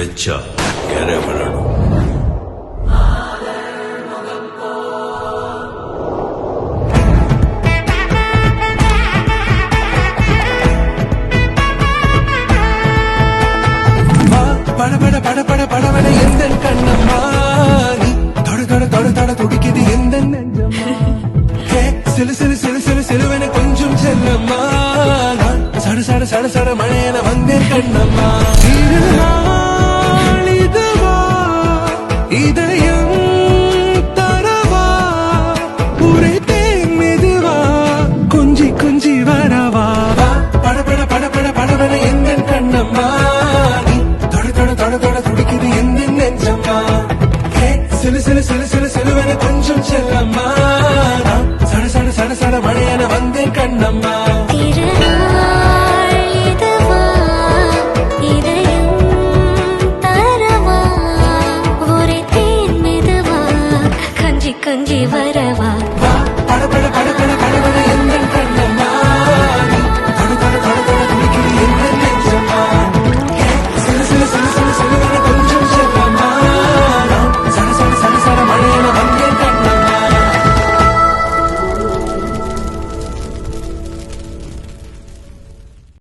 வச்சா எரவலடும். படபட படபட படபட எந்த கண்ணம்மா நீ தொட தொட தொட தொட துடிக்குது எந்த நெஞ்சம்மா சிலு சிலு சிலு சிலு சிலுவென கொஞ்சம் செல்லம்மா நான் சட சட சட சட மழையென வந்தேன் கண்ணம்மா இதுவா இதயம் தரவா உரைத்தேன் மெதுவா கொஞ்சி கொஞ்சி வரவா படபட படபட படபட எந்த கண்ணம்மா தொட தொட துடிக்குது எந்த நெஞ்சம்மா சிலு சிலு சிலு சிலு சிலுவென கொஞ்சம் செல்லம்மா